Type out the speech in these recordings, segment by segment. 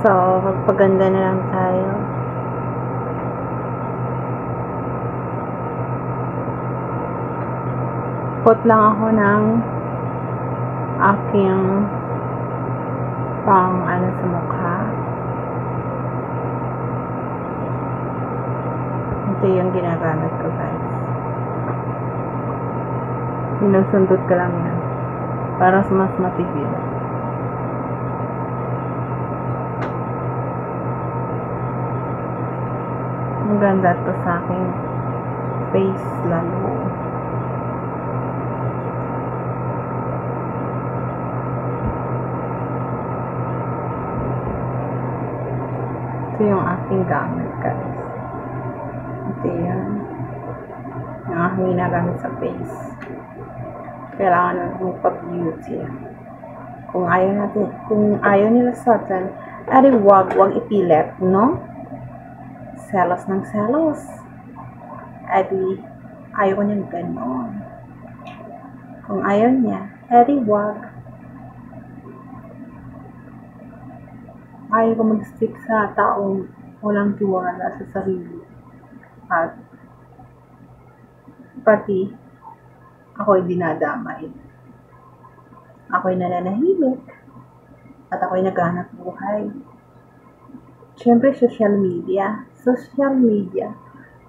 So, magpaganda na lang tayo. Put lang ako ng aking pang ano sa mukha. Ito yung ginagamit ko, guys. Sinusundot ko lang yan para mas matibid. Maganda to sa aking face lalo. Ito yung aking gamit, guys. Ito yan. Yung aking ginagamit sa face. Kailangan na magpa-beauty. Kung ayaw nila sa atin, ay wag ipilit, no? Selos ng selos. Edi, ayaw ko niyang ganon. Kung ayaw niya, edi wag. Ayaw ko mag-stick sa taong walang tiwala sa sarili. At pati, ako'y dinadamay. Ako'y nananahimik. At ako'y naghanap buhay. Siyempre, social media. Social media.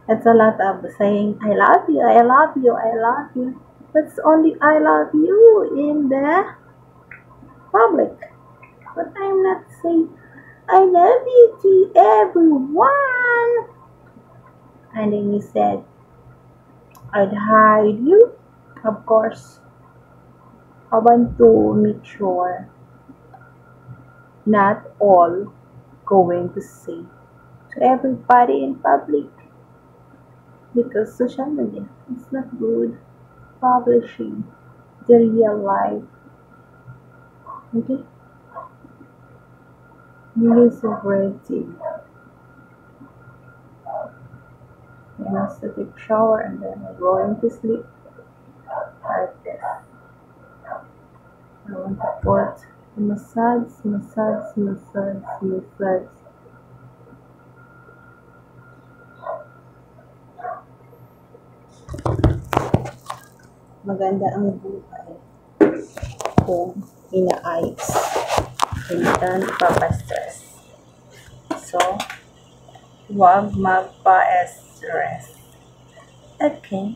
It's a lot of saying, I love you, I love you, I love you. That's only I love you in the public. But I'm not saying, I love you to everyone. And then you said, I'd hide you. Of course, I want to make sure not all going to say to everybody in public, because social media is not good publishing the real life. Okay? Use a pretty. And I have to take a shower and then I'm going to sleep like this. I want to put massage. Maganda ang buhay kung inaayos. Hindi ka nagpapastress. So, huwag magpa-stress. Okay.